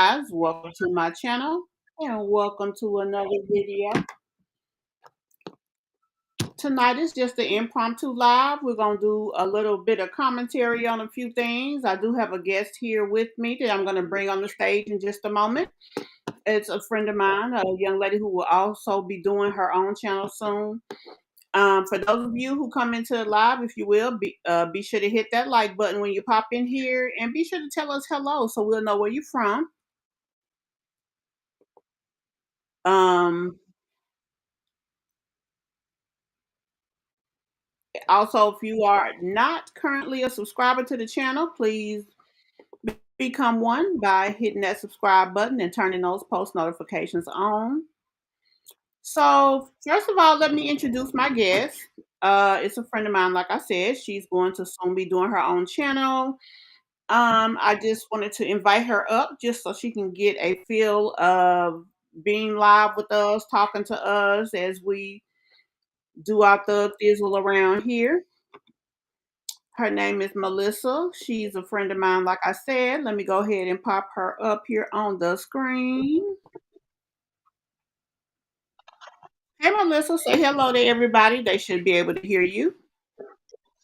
guys, welcome to my channel and welcome to another video. Tonight is just an impromptu live. We're going to do a little bit of commentary on a few things. I do have a guest here with me that I'm going to bring on the stage in just a moment. It's a friend of mine, a young lady who will also be doing her own channel soon. For those of you who come into the live, if you will, be sure to hit that like button when you pop in here, and be sure to tell us hello so we'll know where you're from. Also, if you are not currently a subscriber to the channel, please become one by hitting that subscribe button and turning those post notifications on. So, first of all, let me introduce my guest. It's a friend of mine, like I said. She's going to soon be doing her own channel. I just wanted to invite her up just so she can get a feel of being live with us, talking to us as we do our thug thizzle around here. Her name is Melissa. She's a friend of mine, like I said. Let me go ahead and pop her up here on the screen. Hey, Melissa, say hello to everybody. They should be able to hear you.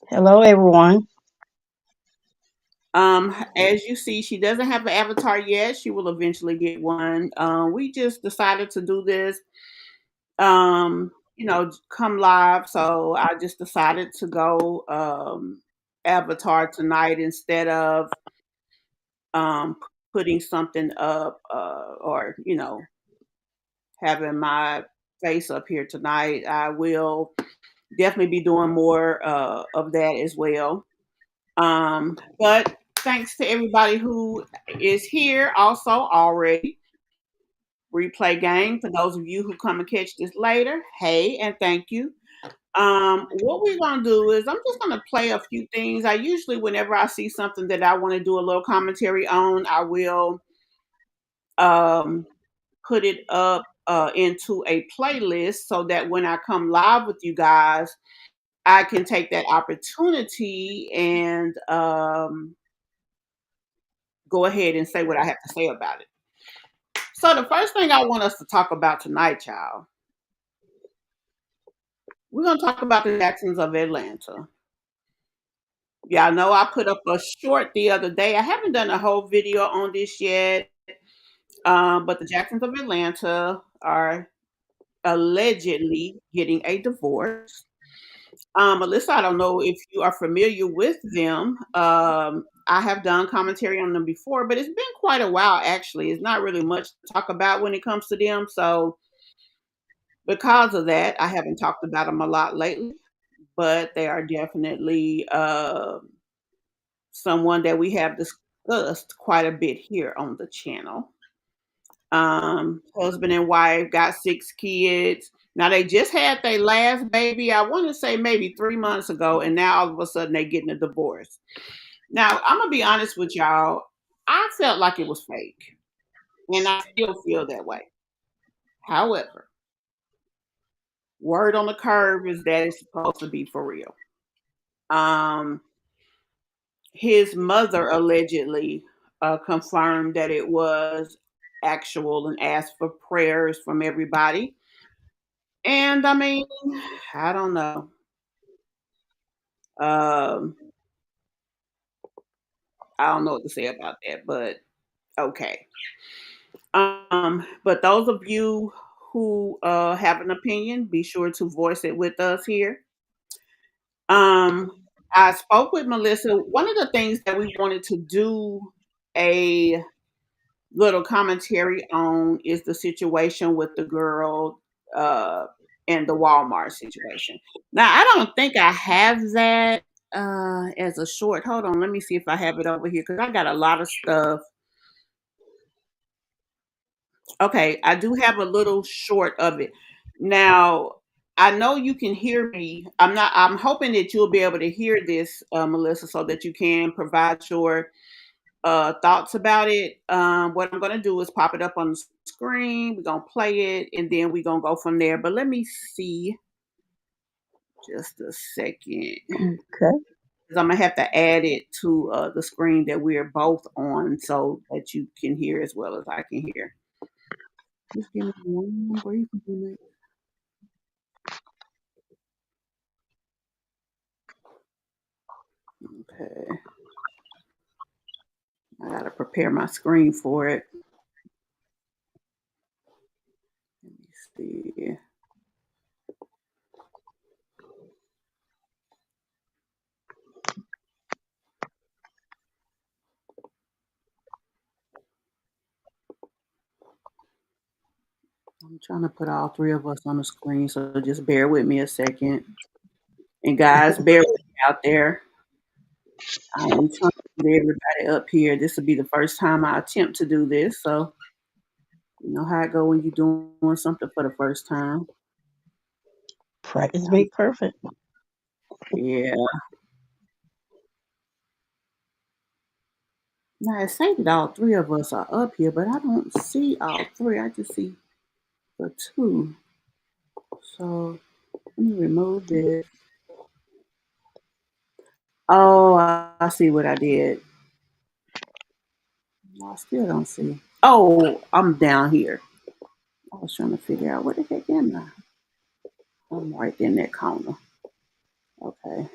Hello, everyone. As you see, she doesn't have an avatar yet. She will eventually get one. We just decided to do this, come live. So I just decided to go avatar tonight instead of um, putting something up or having my face up here tonight. I will definitely be doing more of that as well. But thanks to everybody who is here also already. Replay game for those of you who come and catch this later. Hey, and thank you. What we're gonna do is I'm just gonna play a few things. I usually, whenever I see something that I want to do a little commentary on, I will um, put it up into a playlist so that when I come live with you guys, I can take that opportunity and go ahead and say what I have to say about it. So the first thing I want us to talk about tonight, y'all, we're gonna talk about the Jacksons of Atlanta. Y'all know I put up a short the other day. I haven't done a whole video on this yet, but the Jacksons of Atlanta are allegedly getting a divorce. Alyssa, I don't know if you are familiar with them. I have done commentary on them before, but it's been quite a while actually. It's not really much to talk about when it comes to them. So because of that, I haven't talked about them a lot lately, but they are definitely someone that we have discussed quite a bit here on the channel. Husband and wife got 6 kids. Now they just had their last baby, I want to say maybe 3 months ago, and now all of a sudden they getting a divorce. Now I'm gonna be honest with y'all. I felt like it was fake, and I still feel that way. However, word on the curve is that it's supposed to be for real. Um, his mother allegedly confirmed that it was actual and asked for prayers from everybody. And I mean, I don't know. Um, I don't know what to say about that, but okay. But those of you who have an opinion, be sure to voice it with us here. I spoke with Melissa. One of the things that we wanted to do a little commentary on is the situation with the girl uh, and the Walmart situation. Now, I don't think I have that as a short. Hold on, let me see if I have it over here because I got a lot of stuff. Okay, I do have a little short of it. Now, I know you can hear me. I'm hoping that you'll be able to hear this, Melissa, so that you can provide your thoughts about it. What I'm going to do is pop it up on the screen. We're going to play it and then we're going to go from there. But let me see just a second. Okay. 'cause Imma have to add it to, the screen that we're both on so that you can hear as well as I can hear. Just give me one brief minute. Okay. I gotta prepare my screen for it. Let me see. I'm trying to put all 3 of us on the screen, so just bear with me a second. And guys, bear with me out there. I am trying to get everybody up here. This will be the first time I attempt to do this, so you know how it go when you're doing something for the first time. Practice make perfect. Yeah. Now it say that all 3 of us are up here, but I don't see all 3. I just see the 2. So let me remove this. Oh, I see what I did. I still don't see. Oh, I'm down here. I was trying to figure out what the heck am I? I'm right in that corner. Okay.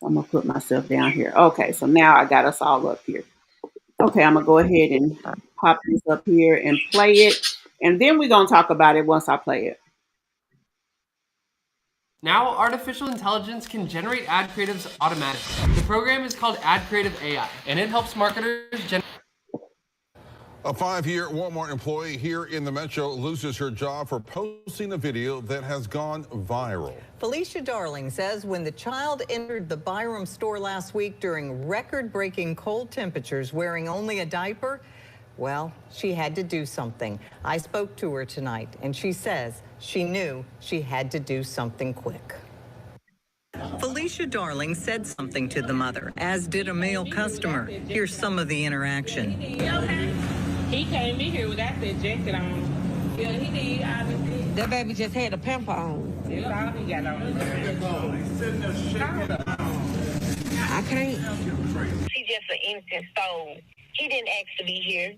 I'm gonna put myself down here. Okay, so now I got us all up here. Okay, I'm gonna go ahead and pop this up here and play it, and then we're gonna talk about it once I play it. Now, artificial intelligence can generate ad creatives automatically. The program is called Ad Creative AI, and it helps marketers generate. A 5-year Walmart employee here in the Metro loses her job for posting a video that has gone viral. Felicia Darling says when the child entered the Byram store last week during record-breaking cold temperatures wearing only a diaper, well, she had to do something. I spoke to her tonight, and she says she knew she had to do something quick. Felicia Darling said something to the mother, as did a male customer. Here's some of the interaction. He came in here without that jacket on. Yeah, he did. That baby just had a pimp on. That's all he got on. I can't. She's just an innocent soul. He didn't ask to be here.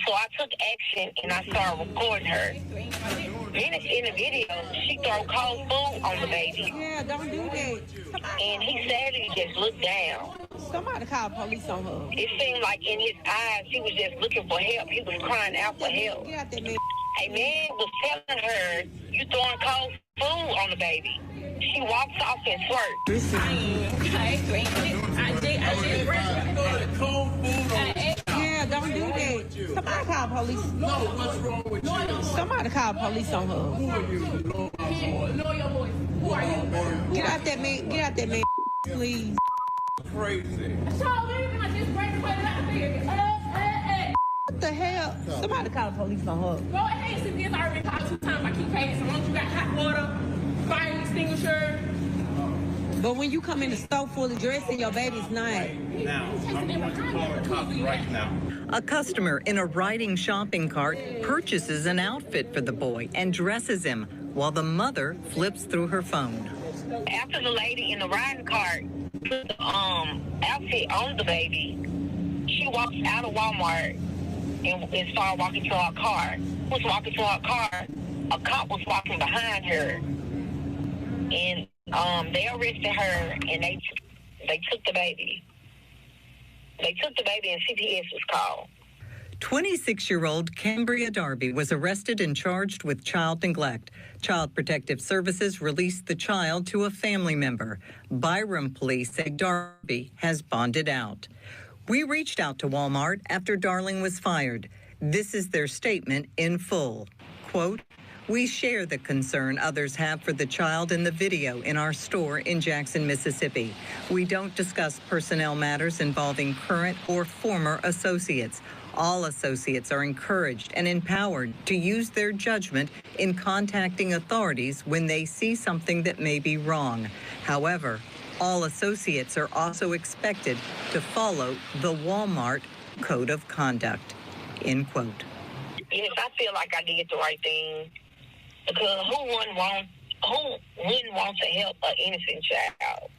So I took action and I started recording her. Minutes in the video, she threw cold food on the baby. Yeah, don't do that. And he sadly just looked down. Somebody call police on her. It seemed like in his eyes, he was just looking for help. He was crying out for help. Get out that man. A man was telling her, you throwing cold food on the baby. She walks off and swerves. Yeah, don't do that. Somebody call police. No, what's wrong with you? Somebody call police on her. Who are you? Know your voice. Who are you? Get out that man. Get out that man, please. Crazy. What the hell? Somebody call the police on her. Go ahead, see, it's already called 2 times. I keep paying. So once you got hot water, fire extinguisher. But when you come in the store fully dressed and your baby's not. Now, I'm going to call the cops right now. A customer in a riding shopping cart purchases an outfit for the boy and dresses him while the mother flips through her phone. After the lady in the riding cart put the outfit on the baby, she walks out of Walmart and started walking to her car. Was walking to her car. A cop was walking behind her, and they arrested her and they took the baby. They took the baby and CPS was called. 26-year-old Cambria Darby was arrested and charged with child neglect. Child Protective Services released the child to a family member. Byram police say Darby has bonded out. We reached out to Walmart after Darling was fired. This is their statement in full. Quote, "We share the concern others have for the child in the video in our store in Jackson, Mississippi. We don't discuss personnel matters involving current or former associates. All associates are encouraged and empowered to use their judgment in contacting authorities when they see something that may be wrong. However, all associates are also expected to follow the Walmart Code of Conduct." End quote. Yes, I feel like I did the right thing. Because who wouldn't want to help an innocent child?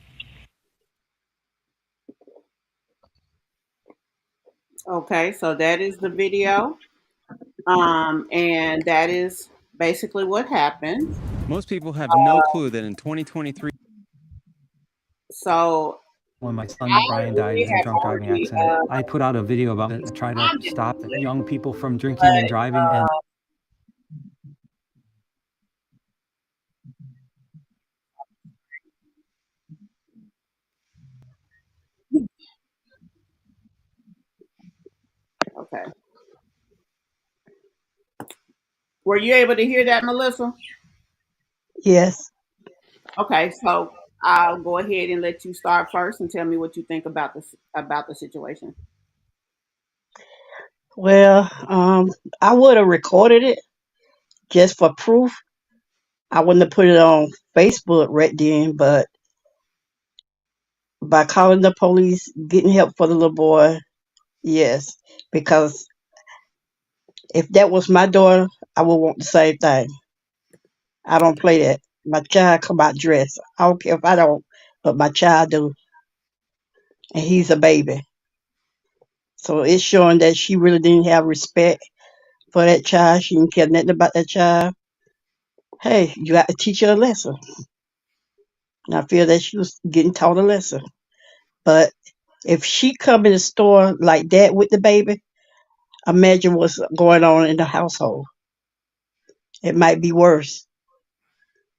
Okay, so that is the video. And that is basically what happened. Most people have no clue that in 2023. So When my son I Brian died really in a have drunk driving already accident, I put out a video about it to try to responded stop to it, young people from drinking and but driving. And okay. Were you able to hear that, Melissa? Yes. Okay, so I'll go ahead and let you start first and tell me what you think about the situation. Well, I would have recorded it just for proof. I wouldn't have put it on Facebook right then, but by calling the police, getting help for the little boy, yes. Because if that was my daughter, I would want the same thing. I don't play that. My child come out dressed. I don't care if I don't, but my child do, and he's a baby. So it's showing that she really didn't have respect for that child. She didn't care nothing about that child. Hey, you got to teach her a lesson. And I feel that she was getting taught a lesson. But if she come in the store like that with the baby, imagine what's going on in the household. It might be worse.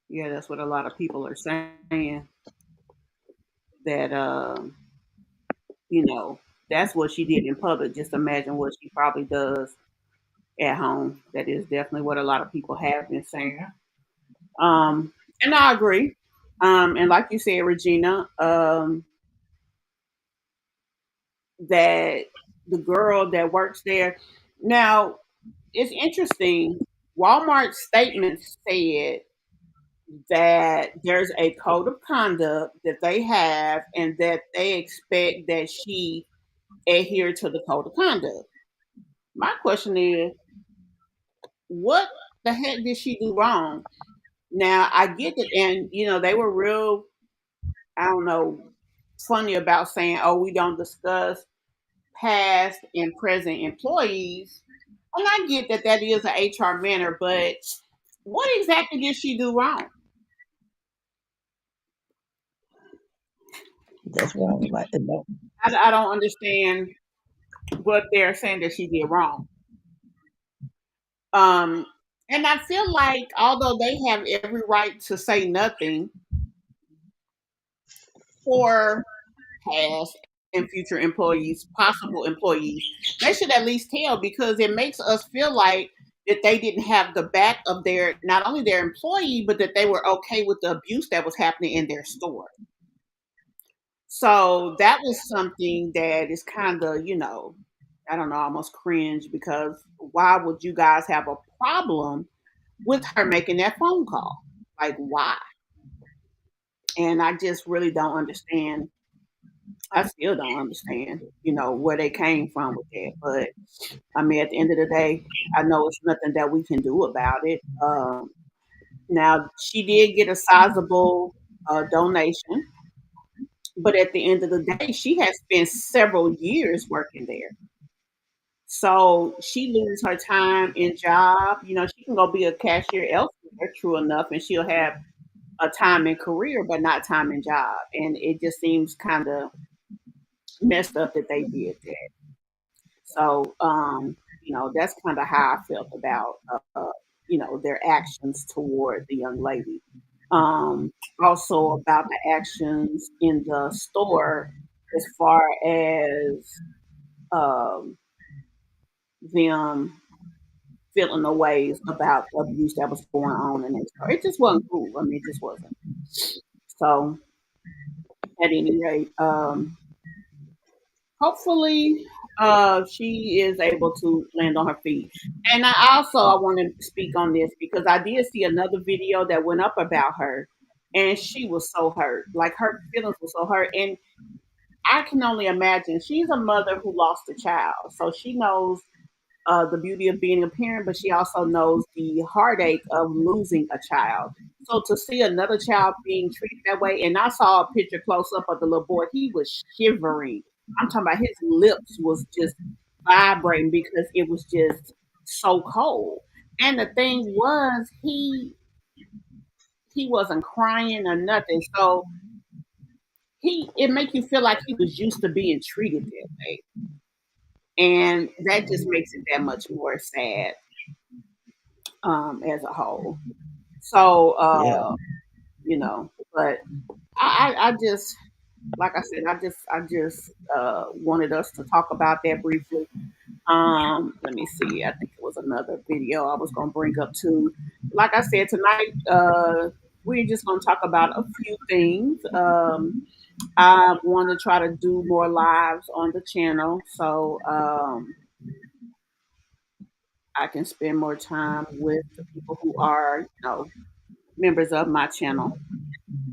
Yeah, that's what a lot of people are saying. That you know, that's what she did in public. Just imagine what she probably does at home. That is definitely what a lot of people have been saying. And I agree. And like you said, Regina, that the girl that works there. Now, it's interesting. Walmart's statement said that there's a code of conduct that they have and that they expect that she adhere to the code of conduct. My question is, what the heck did she do wrong? Now, I get it, and they were real, I don't know, funny about saying, "Oh, we don't discuss past and present employees." And I get that that is an HR manner, but what exactly did she do wrong? That's what I would like to know. I don't understand what they're saying that she did wrong. Um, and I feel like although they have every right to say nothing for past and future employees, possible employees, they should at least tell because it makes us feel like that they didn't have the back of their not only their employee, but that they were okay with the abuse that was happening in their store. So that was something that is kind of, I don't know, almost cringe because why would you guys have a problem with her making that phone call? Like, why? And I just really don't understand. I still don't understand, where they came from with that. But I mean, at the end of the day, I know it's nothing that we can do about it. Now, she did get a sizable donation, but at the end of the day, she has spent several years working there. So she loses her time in job. She can go be a cashier elsewhere, true enough, and she'll have a time in career, but not time in job. And it just seems kind of messed up that they did that. So, that's kind of how I felt about, their actions toward the young lady. Also about the actions in the store as far as um, them feeling the ways about the abuse that was going on in their store. It just wasn't cool. I mean, it just wasn't. So, at any rate, hopefully, she is able to land on her feet. And I want to speak on this because I did see another video that went up about her, and she was so hurt. Like her feelings were so hurt, and I can only imagine she's a mother who lost a child, so she knows the beauty of being a parent, but she also knows the heartache of losing a child. So to see another child being treated that way, and I saw a picture close up of the little boy, he was shivering. I'm talking about his lips was just vibrating because it was just so cold. And the thing was, he wasn't crying or nothing. So it make you feel like he was used to being treated that way. And that just makes it that much more sad as a whole. So Yeah. but I just like I said, I just wanted us to talk about that briefly. Let me see. I think it was another video I was gonna bring up too. Like I said tonight, we're just gonna talk about a few things. I want to try to do more lives on the channel, so I can spend more time with the people who are, members of my channel.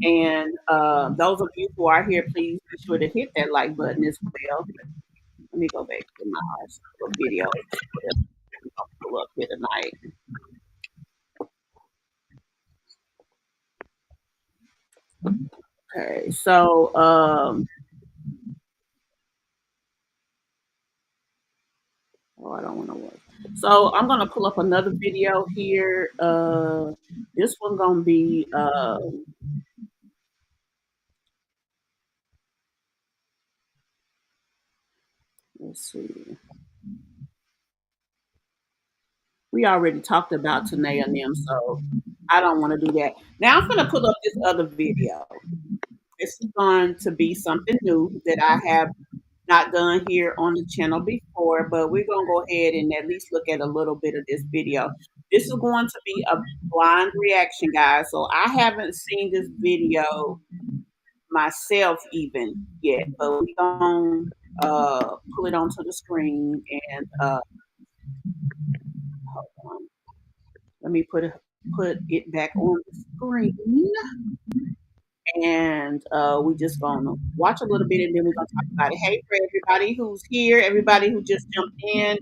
And those of you who are here, please be sure to hit that like button as well. Let me go back to my videos that I'm gonna pull up here tonight. Okay, so I don't want to watch. So I'm gonna pull up another video here. This one gonna be let's see. We already talked about Tanae and them, so I don't want to do that. Now I'm gonna pull up this other video. This is going to be something new that I have not done here on the channel before, but we're gonna go ahead and at least look at a little bit of this video. This is going to be a blind reaction, guys. So I haven't seen this video myself even yet, but we're gonna pull it onto the screen and hold on. Let me put it back on the screen. And we just gonna watch a little bit and then we're gonna talk about it. Hey, for everybody who's here, everybody who just jumped in,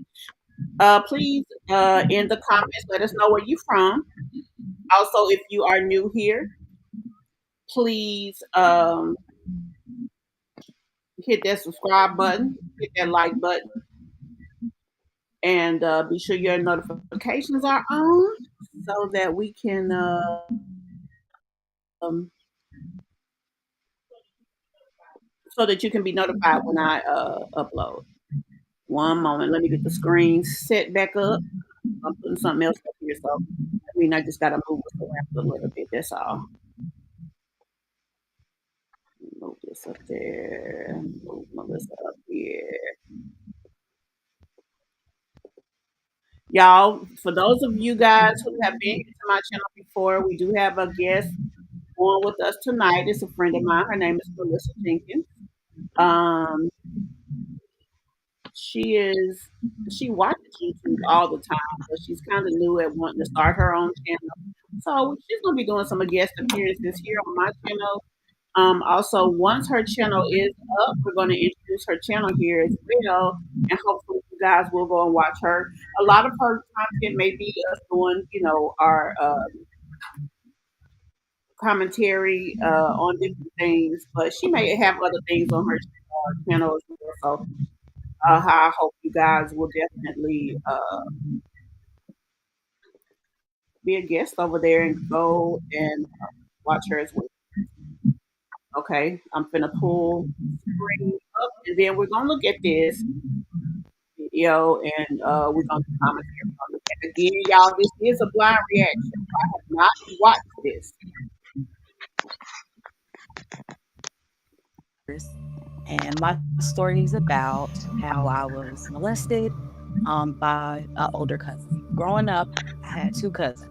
please in the comments let us know where you're from. Also, if you are new here, please hit that subscribe button, hit that like button, and be sure your notifications are on so that we can so that you can be notified when I upload. One moment, let me get the screen set back up. I'm putting something else up here, so I mean I just gotta move this around a little bit. That's all. Move this up there. Move Melissa up here. Y'all, for those of you guys who have been here to my channel before, we do have a guest on with us tonight. It's a friend of mine. Her name is Melissa Jenkins. She watches YouTube all the time, but she's kind of new at wanting to start her own channel. So she's gonna be doing some guest appearances here on my channel. Also, once her channel is up, we're going to introduce her channel here as well, and hopefully you guys will go and watch her. A lot of her content may be us doing, our commentary on different things, but she may have other things on her channel as well. So I hope you guys will definitely be a guest over there and go and watch her as well. Okay, I'm finna pull screen up, and then we're gonna look at this video, and we're gonna comment here. And again, y'all, this is a blind reaction. I have not watched this. And my story is about how I was molested by an older cousin. Growing up, I had two cousins.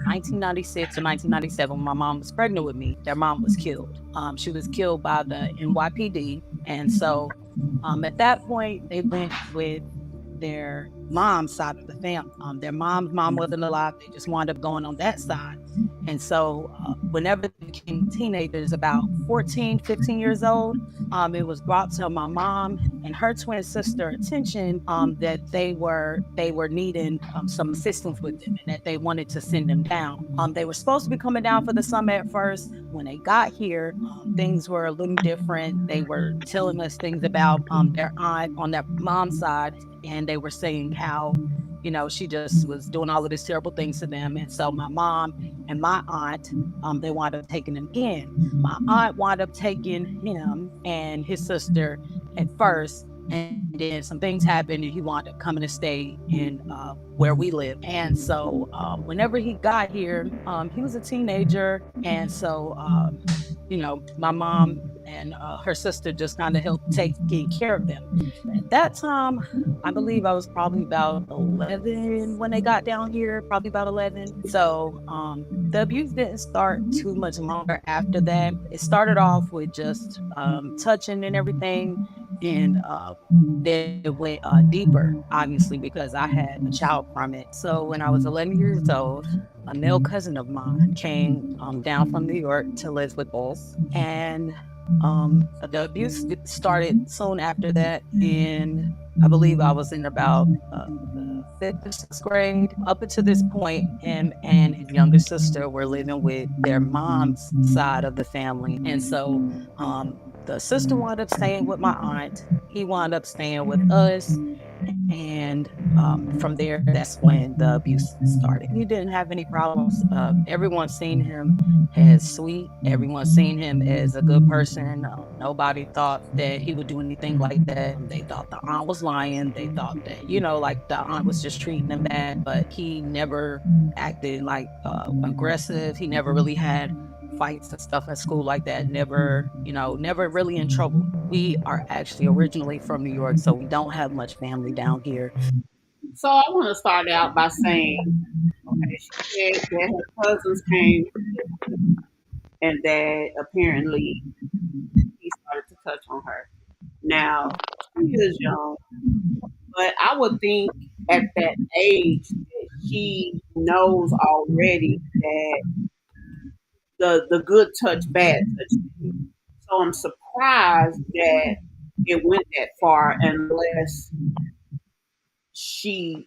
1996 or 1997, when my mom was pregnant with me, their mom was killed. She was killed by the NYPD. And so at that point, they went with their mom's side of the family. Their mom's mom wasn't alive. They just wound up going on that side. And so whenever they became teenagers about 14, 15 years old. It was brought to my mom and her twin sister attention that they were needing some assistance with them and that they wanted to send them down. They were supposed to be coming down for the summer at first. When they got here, things were a little different. They were telling us things about their aunt on their mom's side, and they were saying how, she just was doing all of these terrible things to them. And so my mom and my aunt, they wound up taking him in. My aunt wound up taking him and his sister at first, and then some things happened, and he wound up coming to stay in where we live. And so whenever he got here, he was a teenager, and so my mom and her sister just kind of helped taking care of them. At that time, I believe I was probably about 11 when they got down here, probably about 11. So the abuse didn't start too much longer after that. It started off with just touching and everything. And then it went deeper, obviously, because I had a child from it. So when I was 11 years old, a male cousin of mine came down from New York to live with us. And the abuse started soon after that. And I believe I was in about fifth or sixth grade. Up until this point, him and his younger sister were living with their mom's side of the family. And so the sister wound up staying with my aunt. He wound up staying with us. And from there, that's when the abuse started. He didn't have any problems. Everyone seen him as sweet. Everyone seen him as a good person. Nobody thought that he would do anything like that. They thought the aunt was lying. They thought that, like the aunt was just treating him bad, but he never acted like aggressive. He never really had fights and stuff at school like that. Never really in trouble. We are actually originally from New York, so we don't have much family down here. So I want to start out by saying, okay, she said that her cousins came and that apparently he started to touch on her. Now, she is young, but I would think at that age that she knows already that the good touch, bad touch. So I'm surprised that it went that far unless she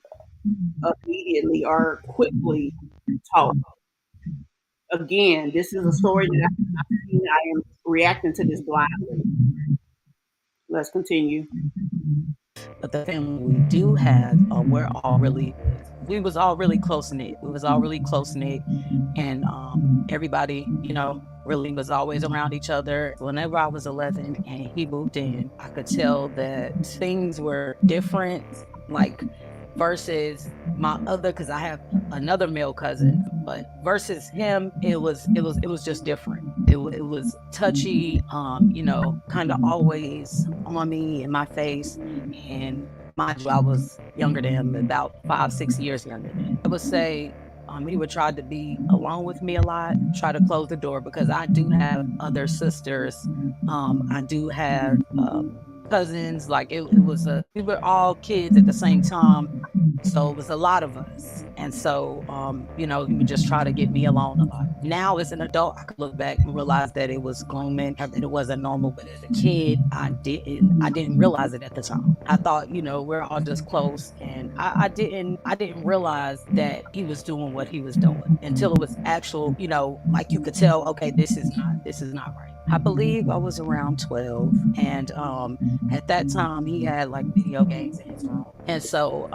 immediately or quickly told. Again, this is a story that I have not seen. I am reacting to this blindly. Let's continue. But the family we do have, we was all really close knit. We was all really close knit, and everybody, really was always around each other. Whenever I was 11 and he moved in, I could tell that things were different, like versus my other, because I have another male cousin, but versus him, it was just different. It was touchy, kind of always on me in my face. And mind you, I was younger than him, about 5, 6 years younger than him. I would say he would try to be alone with me a lot, try to close the door, because I do have other sisters. I do have cousins. Like we were all kids at the same time. So it was a lot of us. And so, he would just try to get me alone a lot. Now as an adult, I could look back and realize that it was grooming, that it wasn't normal. But as a kid, I didn't realize it at the time. I thought, we're all just close. And I didn't realize that he was doing what he was doing until it was actual, like you could tell, okay, this is not right. I believe I was around 12. And at that time, he had like video games in his room. And so,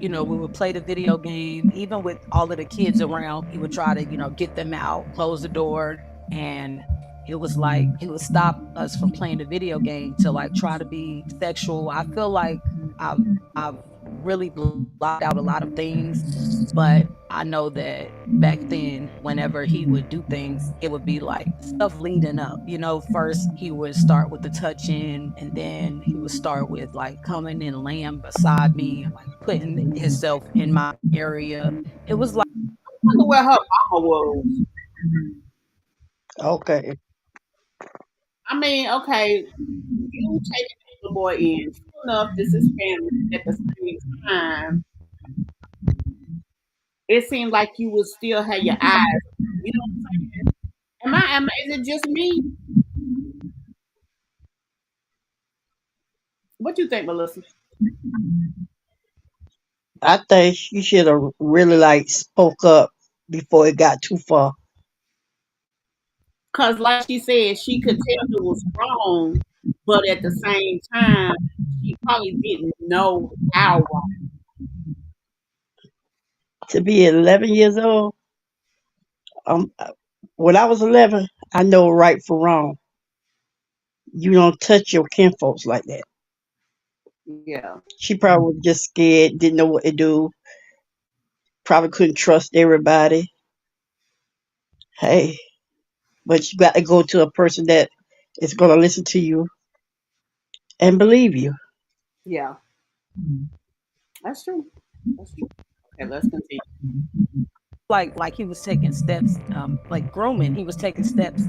we would play the video game. Even with all of the kids around, he would try to, get them out, close the door. And it was like he would stop us from playing the video game to like try to be sexual. I feel like I've really blocked out a lot of things, but I know that back then, whenever he would do things, it would be like stuff leading up. First he would start with the touching, and then he would start with like coming and laying beside me, like putting himself in my area. It was like, I wonder where her mama was. Okay. I mean, okay, you taking the little boy in. Sure enough, this is family. At the same time, it seemed like you would still have your eyes. You know what I'm saying? Is it just me? What you think, Melissa? I think she should have really like spoke up before it got too far. Because, like she said, she could tell it was wrong, but at the same time, she probably didn't know how wrong. To be 11 years old, um, when I was 11, I know right from wrong. You don't touch your kinfolks like that. Yeah, She probably was just scared, didn't know what to do, probably couldn't trust everybody. Hey, but you got to go to a person that is going to listen to you and believe you. yeah, that's true. That's true. Okay, let's continue. Like he was taking steps, like grooming. He was taking steps,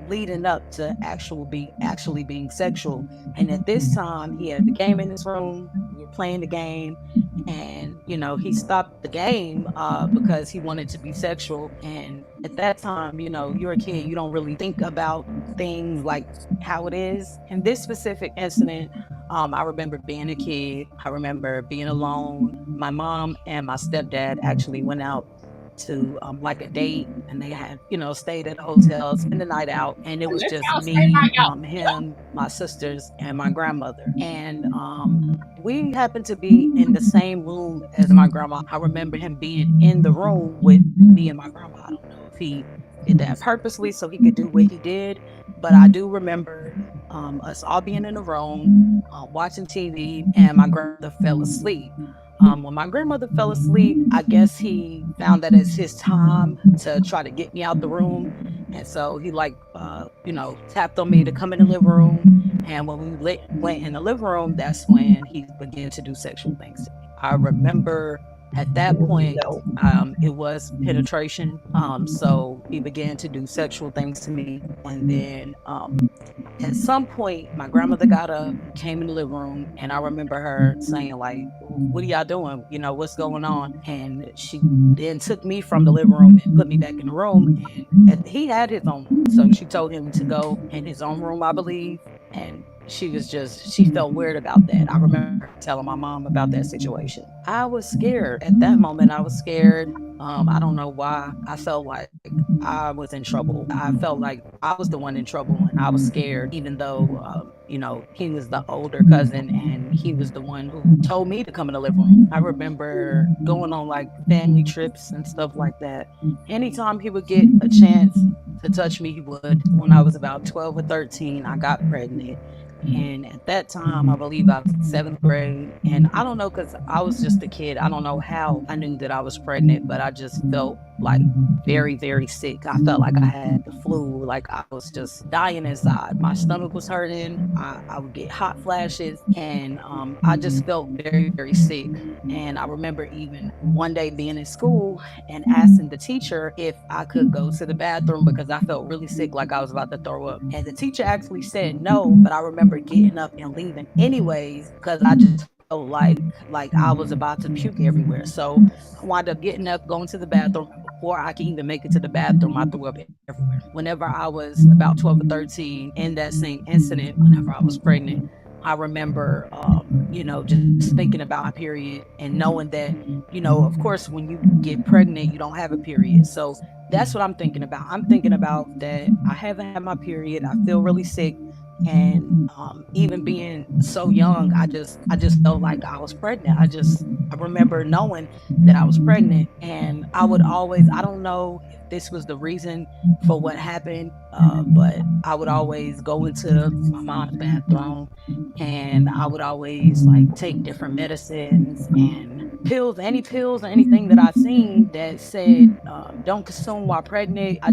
leading up to actually being sexual. And at this time, he had the game in his room. We were playing the game, and he stopped the game because he wanted to be sexual. And at that time, you're a kid. You don't really think about things like how it is. In this specific incident, I remember being a kid. I remember being alone. My mom and my stepdad actually went out to like a date, and they had stayed at a hotel, spend the night out, and it And was let's just y'all stay me, like y'all. him, my sisters, and my grandmother. And we happened to be in the same room as my grandma. I remember him being in the room with me and my grandma. I don't know if he did that purposely so he could do what he did, but I do remember us all being in the room, watching TV, and my grandmother fell asleep. When my grandmother fell asleep, I guess he found that it's his time to try to get me out the room. And so he tapped on me to come in the living room. And when we went in the living room, that's when he began to do sexual things to me. I remember at that point, No. it was penetration. So he began to do sexual things to me. And then at some point, my grandmother got up, came in the living room, and I remember her saying, like, "What are y'all doing? What's going on?" And she then took me from the living room and put me back in the room. And he had his own room, so she told him to go in his own room, I believe. And she felt weird about that. I remember telling my mom about that situation. I was scared at that moment. I was scared. I don't know why. I felt like I was in trouble. I felt like I was the one in trouble, and I was scared, even though, he was the older cousin and he was the one who told me to come in the living room. I remember going on like family trips and stuff like that. Anytime he would get a chance to touch me, he would. When I was about 12 or 13, I got pregnant. And at that time, I believe I was in seventh grade. And I don't know, because I was just a kid. I don't know how I knew that I was pregnant, but I just felt like very, very sick. I felt like I had the flu, like I was just dying inside. My stomach was hurting. I would get hot flashes, and I just felt very, very sick. And I remember even one day being in school and asking the teacher if I could go to the bathroom because I felt really sick, like I was about to throw up. And the teacher actually said no, but I remember getting up and leaving anyways because I just felt like I was about to puke everywhere. So I wound up getting up, going to the bathroom. And before I could even make it to the bathroom, I threw up everywhere. Whenever I was about 12 or 13, in that same incident, whenever I was pregnant, I remember, just thinking about my period and knowing that, of course, when you get pregnant, you don't have a period. So that's what I'm thinking about. I'm thinking about that I haven't had my period. I feel really sick. And even being so young, I just felt like I was pregnant. I remember knowing that I was pregnant, and I don't know if this was the reason for what happened, but I would always go into my mom's bathroom, and I would always like take different medicines and pills, any pills or anything that I seen that said don't consume while pregnant. I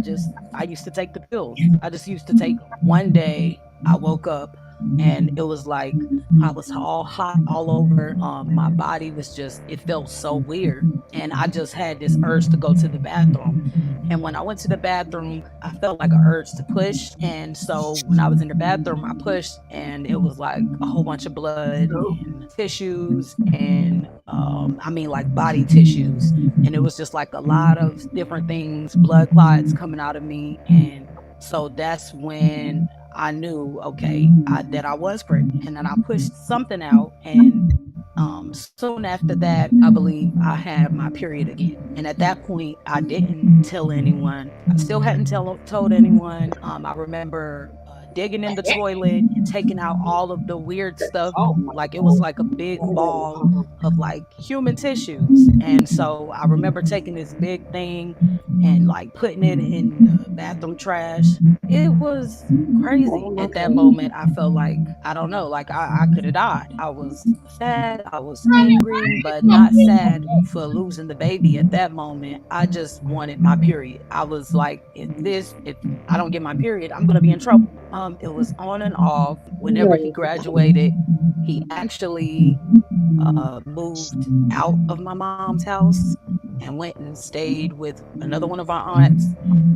used to take the pills. I just used to take them. One day I woke up and it was like I was all hot all over. My body was just, it felt so weird. And I just had this urge to go to the bathroom. And when I went to the bathroom, I felt like an urge to push. And so when I was in the bathroom, I pushed, and it was like a whole bunch of blood and tissues and I mean, like body tissues. And it was just like a lot of different things, blood clots coming out of me. And so that's when I knew, okay, that I was pregnant. And then I pushed something out. And soon after that, I believe I had my period again. And at that point, I didn't tell anyone. I still hadn't told anyone. I remember digging in the toilet and taking out all of the weird stuff. Oh my Like it was like a big ball of like human tissues. And so I remember taking this big thing and like putting it in the bathroom trash. It was crazy. At that moment, I felt like, I don't know, like I could have died. I was sad, I was angry, but not sad for losing the baby at that moment. I just wanted my period. I was like, if I don't get my period, I'm gonna be in trouble. It was on and off. Whenever he graduated, he actually moved out of my mom's house and went and stayed with another one of our aunts.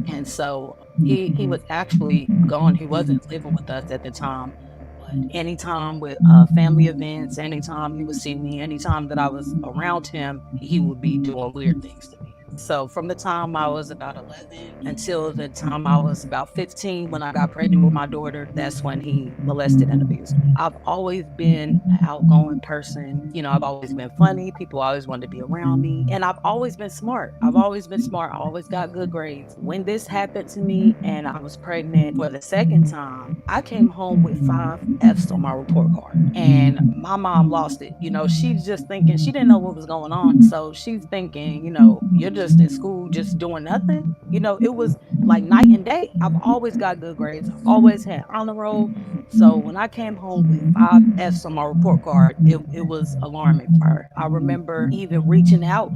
And so he was actually gone. He wasn't living with us at the time. But anytime with family events, anytime he would see me, anytime that I was around him, he would be doing weird things to me. So from the time I was about 11 until the time I was about 15, when I got pregnant with my daughter, that's when he molested and abused me. I've always been an outgoing person. You know, I've always been funny. People always wanted to be around me. And I've always been smart. I've always been smart. I always got good grades. When this happened to me and I was pregnant for the second time, I came home with 5 F's on my report card. And my mom lost it. You know, she's just thinking, she didn't know what was going on. So she's thinking, you know, you're just in school just doing nothing. You know, it was like night and day. I've always got good grades, always had honor roll. So when I came home with 5 F's on my report card, it was alarming for her. I remember even reaching out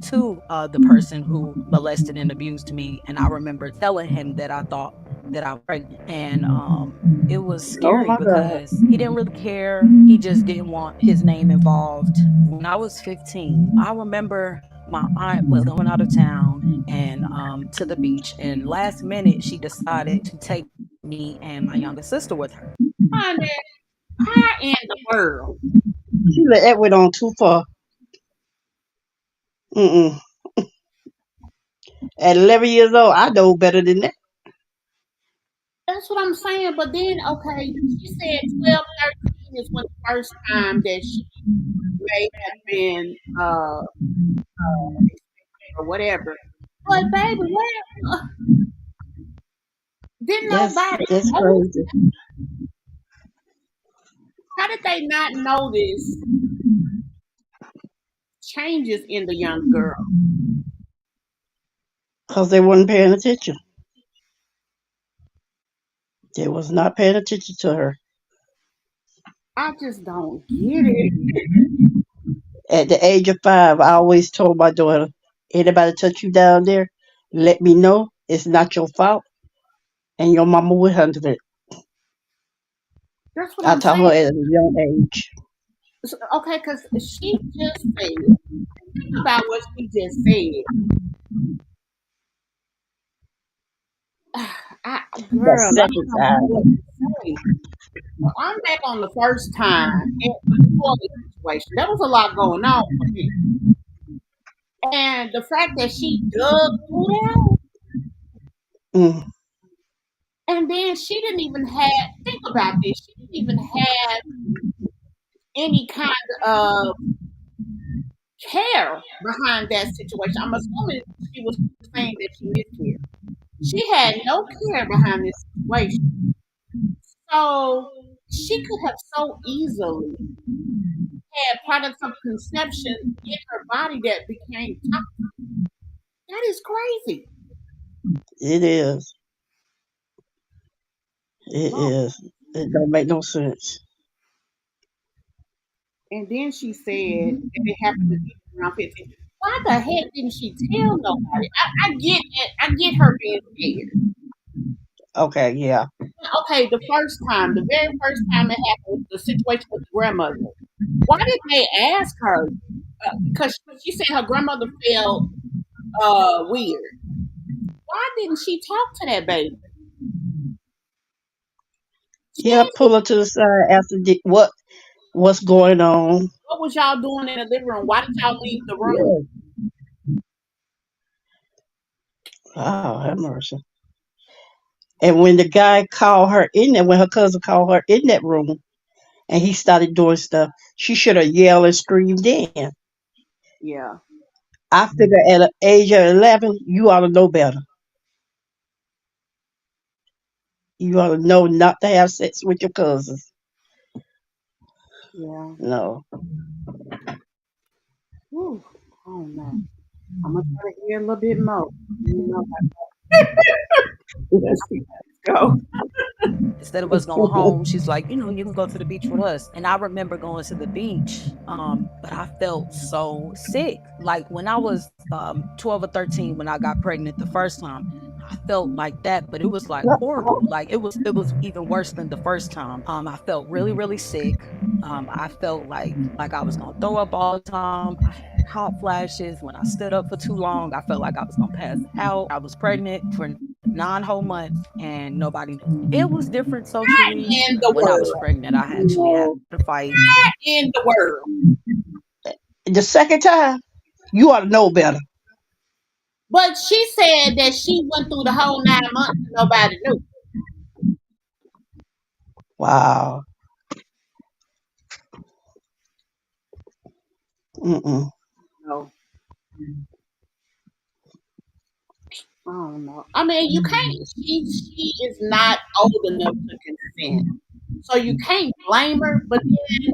to the person who molested and abused me. And I remember telling him that I thought that I was pregnant. And it was Oh scary my God. because he didn't really care. He just didn't want his name involved. When I was 15, I remember my aunt was going out of town and to the beach. And last minute, she decided to take me and my youngest sister with her. honey, how in the world? She let that went on too far. Mm-mm. At 11 years old, I know better than that. That's what I'm saying. But then, okay, she said 12, 13 is when the first time that she may have been or whatever. But baby, where didn't nobody That's know? crazy. How did they not notice changes in the young girl? Because they weren't paying attention. They was not paying attention to her. I just don't get it. At the age of 5, I always told my daughter, anybody touch you down there, let me know. It's not your fault, and your mama will handle it. That's what I I'm taught saying. her at a young age. Okay, because she just said, think about what she just said. The Girl, I second don't know what time. to say. I'm back on the first time with the toilet situation. There was a lot going on for me. And the fact that she dug through that, Mm, and then she didn't even have, think about this, she didn't even have any kind of care behind that situation. I'm assuming she was saying that she miscarried. She had no care behind this situation. So she could have so easily had products of conception in her body that became toxic. That is crazy. it is. It Lord. is. It don't make no sense. And then she said that it happened to be around 15. Why the heck didn't she tell nobody? I get it. I get her being scared. Okay, yeah. Okay, the first time, the very first time it happened, the situation with the grandmother. Why did they ask her? Because she said her grandmother felt weird. Why didn't she talk to that baby? She Yeah, didn't. pull her to the side after what's going on. what was y'all doing in the living room? Why did y'all leave the room? Yeah. Oh, have mercy. And when the guy called her in there, when her cousin called her in that room, and he started doing stuff, she should have yelled and screamed then. Yeah. I figure at the age of 11, you ought to know better. You ought to know not to have sex with your cousins. Yeah. No. Whew. Oh man. I'm gonna try to hear a little bit more. You know, let's see how it go. Instead of us going home, she's like, you can go to the beach with us. And I remember going to the beach, but I felt so sick. Like when I was 12 or 13, when I got pregnant the first time, I felt like that, but it was like horrible. Like it was even worse than the first time. I felt really, really sick. I felt like I was gonna throw up all the time. I had hot flashes. When I stood up for too long, I felt like I was gonna pass out. I was pregnant for 9 whole months and nobody knew. It was different socially. In the When I was world. pregnant, I actually had to fight. In the world. The second time, you ought to know better. But she said that she went through the whole 9 months and nobody knew. Wow. Mm-mm. No. I don't know. I mean, you can't. She is not old enough to consent, so you can't blame her. But then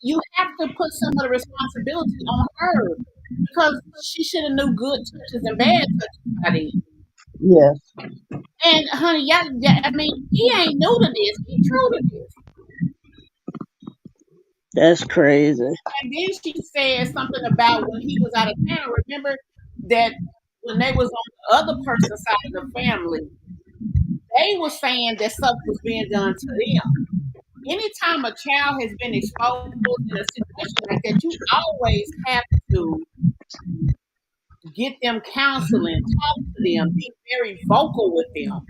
you have to put some of the responsibility on her because she should have knew good touches and bad touches by then. Yes, And honey, I mean, he ain't new to this. He true to this. that's crazy. And then she said something about when he was out of town. Remember that when they was on the other person's side of the family, they were saying that stuff was being done to them. Anytime a child has been exposed in a situation like that, you always have to get them counseling, talk to them, be very vocal with them.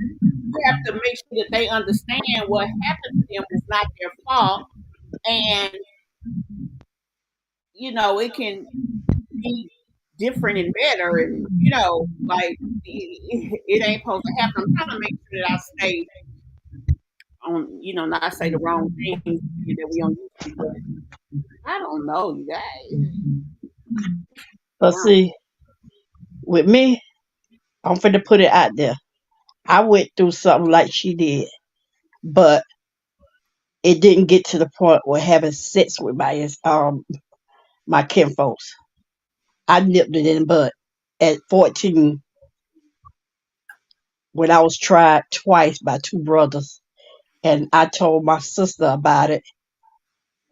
You have to make sure that they understand what happened to them is not their fault, and it can be different and better, and like it ain't supposed to happen. I'm trying to make sure that I stay on, not say the wrong things that we on YouTube, but I don't know, you guys. But Wow. see, with me, I'm finna put it out there. I went through something like she did, but it didn't get to the point where having sex with my kinfolks. I nipped it in the bud at 14 when I was tried twice by two brothers, and I told my sister about it,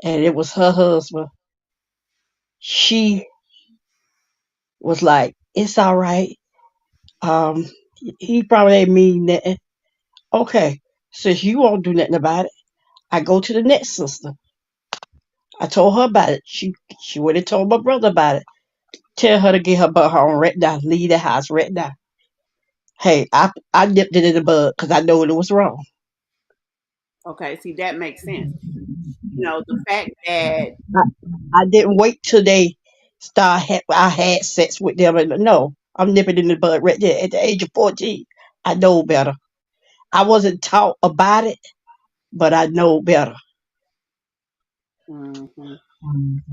and it was her husband. She was like, "It's all right. Um, he probably ain't mean nothing." Okay, since you won't do nothing about it, I go to the next sister. I told her about it. She went and told my brother about it. Tell her to get her butt home right now. Leave the house right now. Hey, I nipped it in the bud because I know it was wrong. Okay, see, that makes sense. The fact that I, I didn't wait till they I had sex with them. And no, I'm nipping in the bud right there. At the age of 14, I know better. I wasn't taught about it, but I know better. mhm, I'm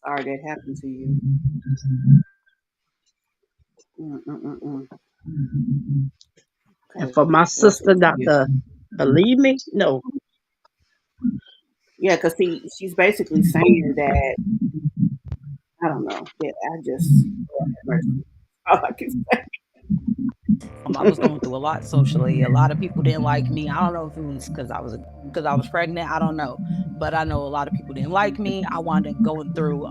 sorry that happened to you. Mm-mm-mm-mm. And Okay, for my well, sister not to believe me, no. yeah, because see, she's basically saying that I don't know. Yeah, I just Lord have mercy. All I can say. I was going through a lot socially. A lot of people didn't like me. I don't know if it was because I was pregnant. I don't know, but I know a lot of people didn't like me. I wound up going through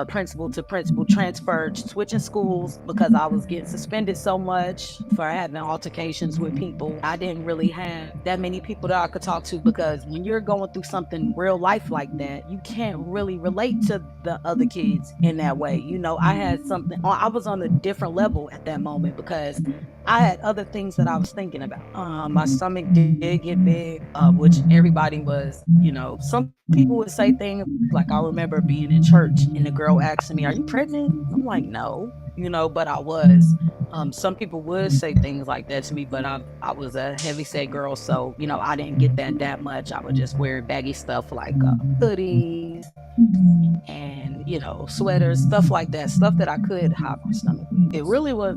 principal to principal transfer, switching schools because I was getting suspended so much for having altercations with people. I didn't really have that many people that I could talk to because when you're going through something real life like that, you can't really relate to the other kids in that way. I had something. I was on a different level at that moment because I had other things that I was thinking about. My stomach did get big, which everybody was, some people would say things like, I remember being in church and the girl asking me, "Are you pregnant?" I'm like, "No," but I was. Some people would say things like that to me, but I was a heavy set girl, so I didn't get that much. I would just wear baggy stuff like hoodies and sweaters, stuff like that, stuff that I could hide my stomach with. It really was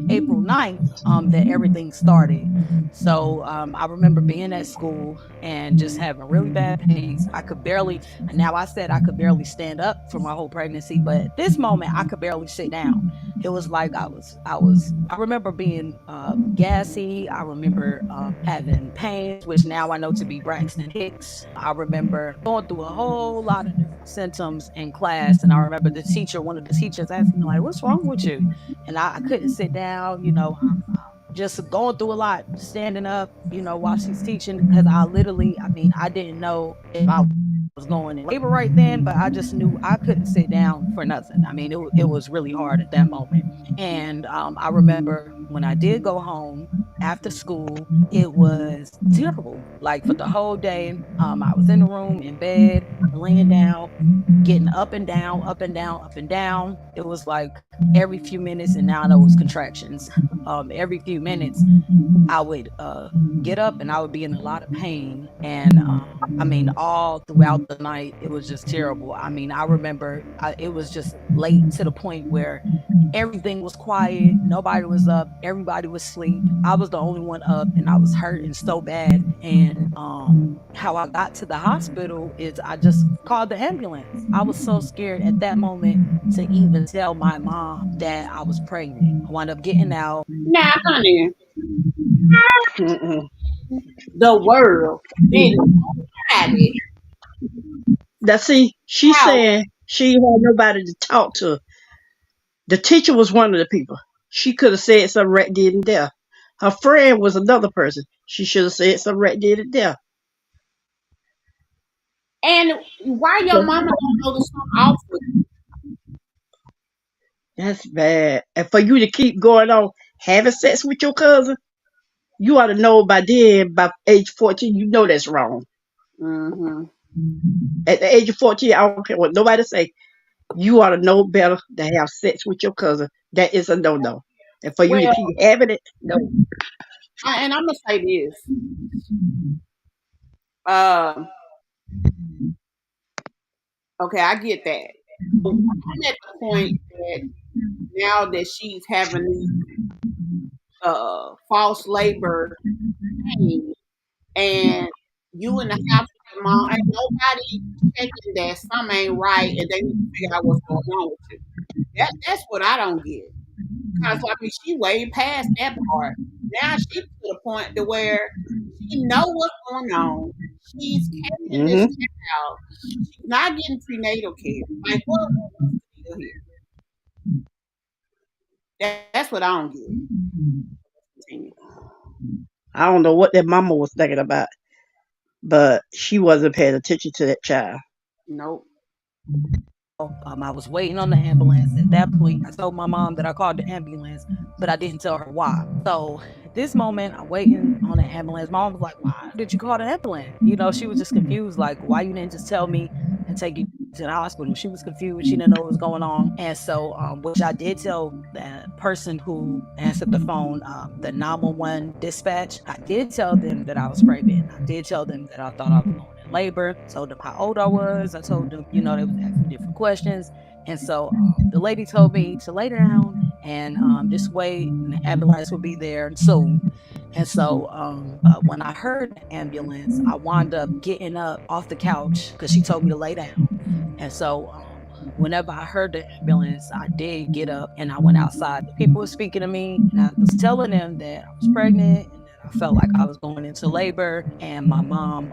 April 9th that everything started. So I remember being at school and just having really bad pains. I could barely, now I said I could barely stand up for my whole pregnancy, but at this moment I could barely sit down. It was like I remember being gassy. I remember having pains, which now I know to be Braxton Hicks. I remember going through a whole lot of different symptoms in class. And I remember one of the teachers asked me, like, "What's wrong with you?" And I couldn't sit down, just going through a lot, standing up, while she's teaching, because I didn't know if I was going in labor right then, but I just knew I couldn't sit down for nothing. It was really hard at that moment. And I remember when I did go home after school, it was terrible. Like for the whole day, I was in the room in bed, laying down, getting up and down, up and down, up and down. It was like every few minutes, and now I know it was contractions. Every few minutes, I would get up and I would be in a lot of pain. And all throughout the night, it was just terrible. I remember it was just late to the point where everything was quiet. Nobody was up. Everybody was asleep. I was the only one up, and I was hurting so bad. And how I got to the hospital is I just called the ambulance. I was so scared at that moment to even tell my mom that I was pregnant. I wound up getting out. Now, honey, Mm-mm. the world didn't hide it Now, see, she's out. saying she had nobody to talk to. The teacher was one of the people. She could have said something right then and there. Her friend was another person. She should have said something right then and there. And why your But mama don't know to start off with? that's bad. And for you to keep going on having sex with your cousin, you ought to know by then, by age 14, you know that's wrong. Mm-hmm. At the age of 14, I don't care what nobody say. You ought to know better to have sex with your cousin. That is a no-no. And for you to Well, keep having it, no. and I'm gonna say this. Um, okay, I get that. But I'm at the point that now that she's having these false labor pains, and you in the house with your mom, ain't nobody checking that something ain't right, and they need to figure out what's going on with you. That's what I don't get. Cause she way past that part. Now she's to the point to where she know what's going on. She's carrying this Hmm. child. She's not getting prenatal care. Like what's the deal here? That's what I don't get. Continue. I don't know what that mama was thinking about, but she wasn't paying attention to that child. Nope. I was waiting on the ambulance. At that point, I told my mom that I called the ambulance, but I didn't tell her why. So at this moment, I'm waiting on the ambulance. Mom was like, "Why did you call the ambulance?" She was just confused, like, "Why you didn't just tell me and take you to the hospital?" She was confused. She didn't know what was going on. And so, which I did tell the person who answered the phone, the 911 dispatch, I did tell them that I was pregnant. I did tell them that I thought I was going in labor. Told them how old I was. I told them, they was asking different questions. And so the lady told me to lay down and just wait, and the ambulance will be there soon. And so when I heard the ambulance, I wound up getting up off the couch because she told me to lay down. And so whenever I heard the ambulance, I did get up and I went outside. The people were speaking to me, and I was telling them that I was pregnant and that I felt like I was going into labor, and my mom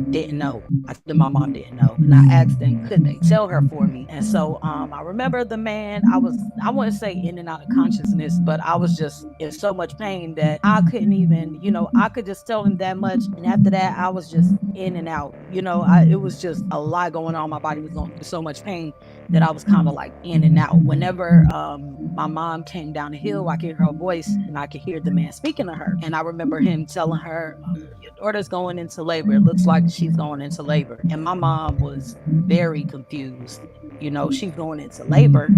didn't know. I told them my mom didn't know, and I asked them could they tell her for me. And so I remember the man. I wouldn't say in and out of consciousness, but I was just in so much pain that I couldn't even, I could just tell him that much, and after that I was just in and out. It was just a lot going on. My body was going through so much pain that I was kind of like in and out. Whenever my mom came down the hill, I could hear her voice and I could hear the man speaking to her. And I remember him telling her, your daughter's going into labor. It looks like she's going into labor. And my mom was very confused. She's going into labor.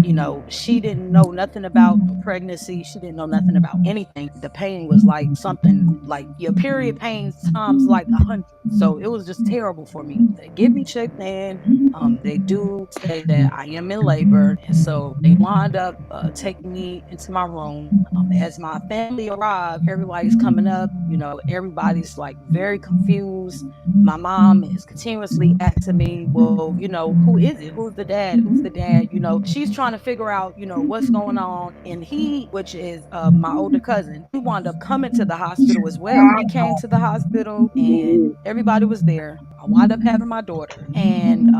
She didn't know nothing about pregnancy. She didn't know nothing about anything. The pain was like something like your period pains times like 100. So it was just terrible for me. They get me checked in. They do say that I am in labor, and so they wind up taking me into my room. As my family arrived, everybody's coming up. Everybody's like very confused. My mom is continuously asking me, well, who is it? Who's the dad? Who's the dad? She's trying to figure out, what's going on. And he, which is my older cousin, he wound up coming to the hospital as well. He came to the hospital and everybody was there. I wound up having my daughter, and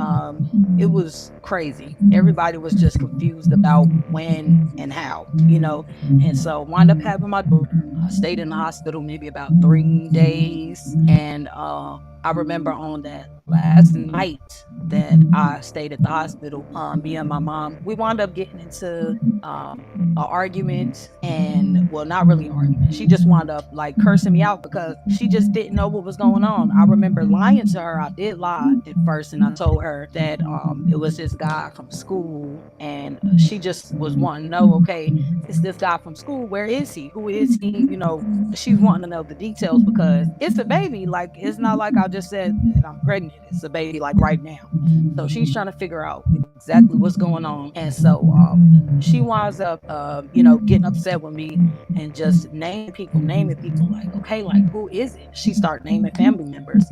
it was crazy. Everybody was just confused about when and how, and so wound up having my daughter. I stayed in the hospital maybe about 3 days, and I remember on that last night that I stayed at the hospital, me and my mom, we wound up getting into an argument, and well, not really an argument. She just wound up like cursing me out because she just didn't know what was going on. I remember lying to her. I did lie at first, and I told her that it was this guy from school, and she just was wanting to know, okay, it's this guy from school. Where is he? Who is he? She's wanting to know the details because it's a baby. Like, it's not like I just said that I'm pregnant. It's a baby like right now. So she's trying to figure out exactly what's going on. And so she winds up, getting upset with me and just naming people like, okay, like who is it? She started naming family members.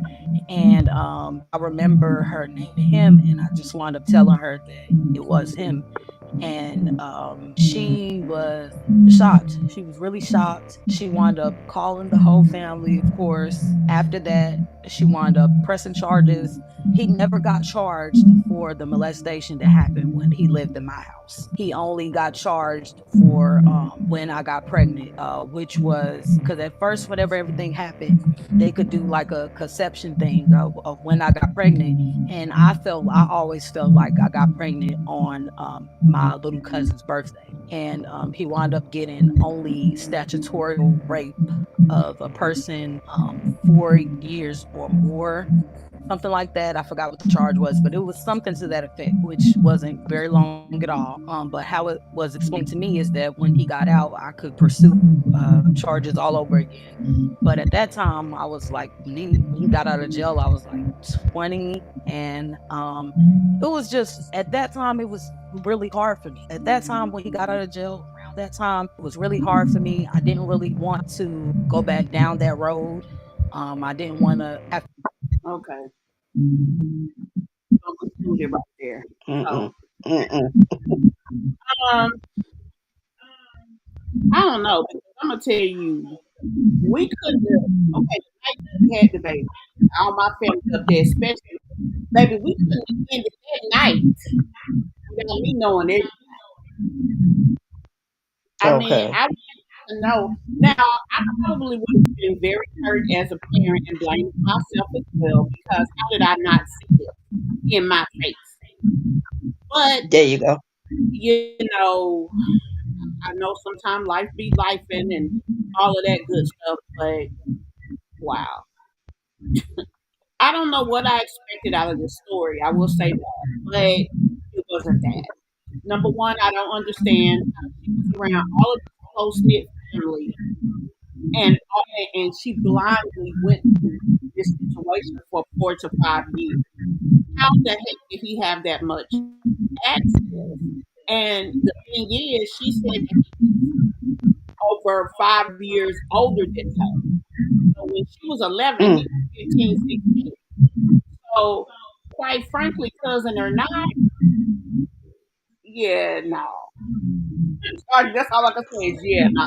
And I remember her naming him, and I just wound up telling her that it was him. And she was shocked. She was really shocked. She wound up calling the whole family, of course. After that, she wound up pressing charges. He never got charged for the molestation that happened when he lived in my house. He only got charged for when I got pregnant, which was because at first, whenever everything happened, they could do like a conception thing of when I got pregnant. And I always felt like I got pregnant on my little cousin's birthday. And he wound up getting only statutory rape of a person 4 years or more, something like that. I forgot what the charge was, but it was something to that effect, which wasn't very long at all. But how it was explained to me is that when he got out, I could pursue charges all over again. But at that time, I was like, when he got out of jail, I was like 20, and it was just at that time it was really hard for me. At that time, when he got out of jail, around that time, it was really hard for me. I didn't really want to go back down that road. I didn't want to have. Okay. I'll conclude it right there. So, Mm-mm. Mm-mm. um, I don't know. Because I'm gonna tell you, we couldn't have. Okay, the night we had the baby, all my family up there, especially baby, we couldn't have ended that night without me knowing it. I mean, Okay. I wanted to know. Now, I probably would have been very hurt as a parent and blamed myself as well because how did I not see it in my face? But There you go. you know, I know sometimes life be life and all of that good stuff. But wow, I don't know what I expected out of this story. I will say that, but it wasn't that. Number one, I don't understand how she was around all of this close knit family and she blindly went through this situation for 4 to 5 years. How the heck did he have that much access? And the thing is, she said that he's over 5 years older than her. So when she was 11, he Mm. was 15, 16. So quite frankly, cousin or not, yeah, no. That's all I can say is yeah, no.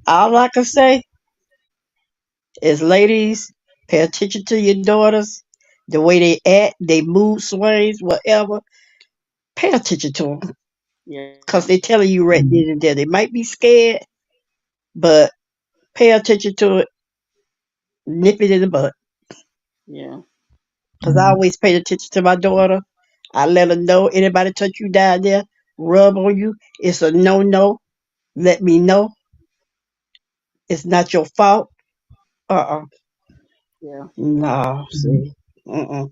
All I can say, As ladies, pay attention to your daughters, the way they act, they mood swings, whatever. Pay attention to them Yeah. because they're telling you right then and there. They might be scared, but pay attention to it, nip it in the bud. Yeah. Because I always paid attention to my daughter. I let her know anybody touch you down there, rub on you, it's a no no. Let me know. It's not your fault. Uh-uh. Yeah. No, see. Mm-mm.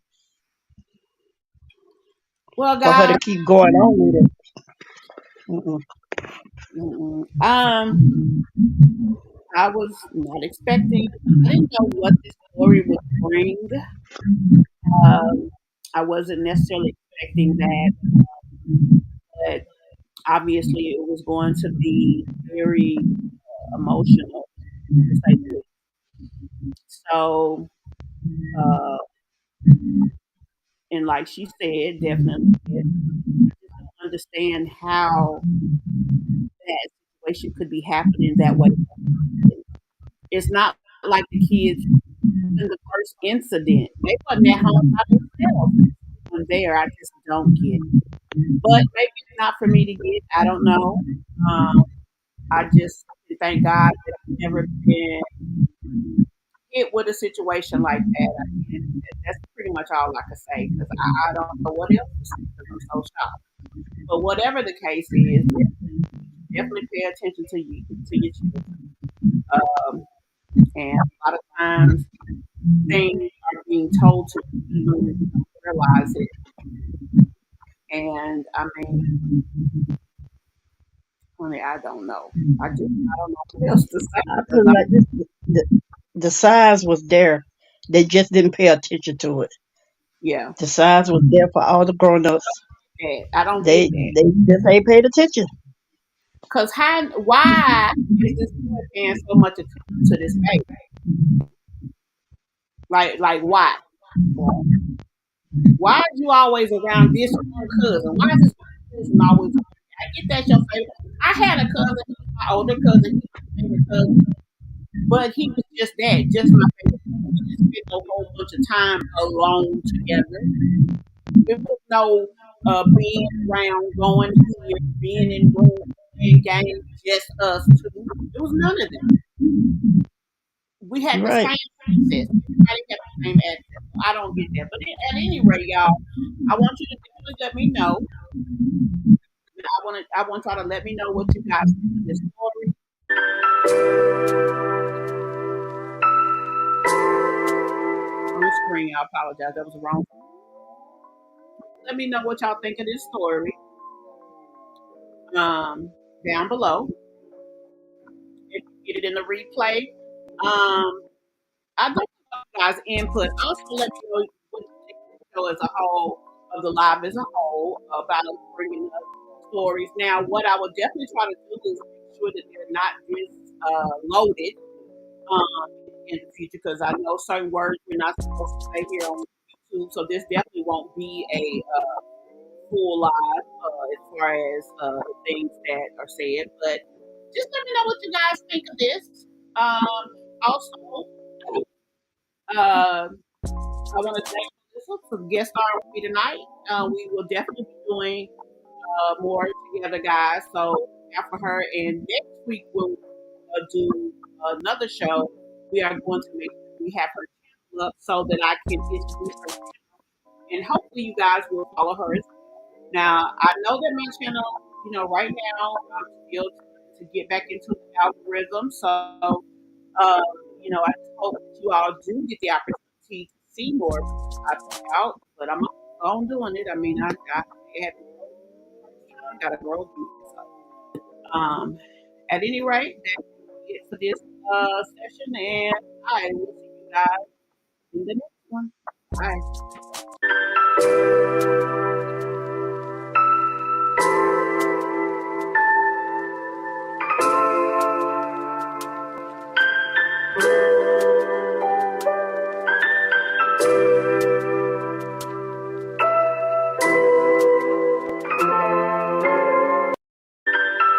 Well, For her to guys, keep going on with it. Mm-mm. mm-mm. I was not expecting. I didn't know what this story would bring. I wasn't necessarily expecting that, but obviously it was going to be very emotional, to say the least. So, uh, and like she said, definitely, I just don't understand how that situation could be happening that way. It's not like the kids in the first incident. They wasn't at home by themselves. When there, I just don't get it. But maybe it's not for me to get. I don't know. Um, I just thank God that I've never been hit with a situation like that. And that's pretty much all I can say because I don't know what else to say because I'm so shocked. But whatever the case is, definitely pay attention to your children. Um, and a lot of times things are being told to you even when you don't realize it. And I mean, honey, I don't know. I don't know what else to say I because feel like the signs was there. They just didn't pay attention to it. yeah, The signs was there for all the grown ups. I don't get They that. they just ain't paid attention. Because why is this boy paying so much attention to this baby? Like why? Why? Why are you always around this one cousin? Why is this one cousin always? I get that your favorite. I had a cousin. He was my older cousin. He was my favorite cousin, but he was just that, just my favorite cousin. We didn't spend a whole bunch of time alone together. There was no being around, going here, being in rooms, playing games, just us two. There was none of that. We had the Right. same access. Everybody had the same access. So I don't get that. But at any rate, y'all, I want you to definitely let me know. I want y'all to let me know what you guys think of this story. On the screen, I apologize. That was wrong. Let me know what y'all think of this story. Down below. If you get it in the replay. I'd like to know you guys' input. Also, let me know what you think of the show as a whole, of the live as a whole, about us bringing up stories. Now, what I would definitely try to do is make sure that they're not just loaded in the future, because I know certain words we're not supposed to say here on YouTube. So this definitely won't be a full live as far as the things that are said. But just let me know what you guys think of this. Also, uh, I want to thank Melissa for guest starring with me tonight. We will definitely be doing more together, guys. So after her, and next week we'll do another show. We are going to make sure we have her channel up so that I can introduce her, and hopefully you guys will follow her as well. Now I know that my channel, right now I'm still trying to get back into the algorithm. So uh, I just hope that you all do get the opportunity to see more of what I put out. But I'm on doing it. I mean, I had to grow, got to grow deep. So, at any rate, that's it for this session, and I will see you guys in the next one. Bye.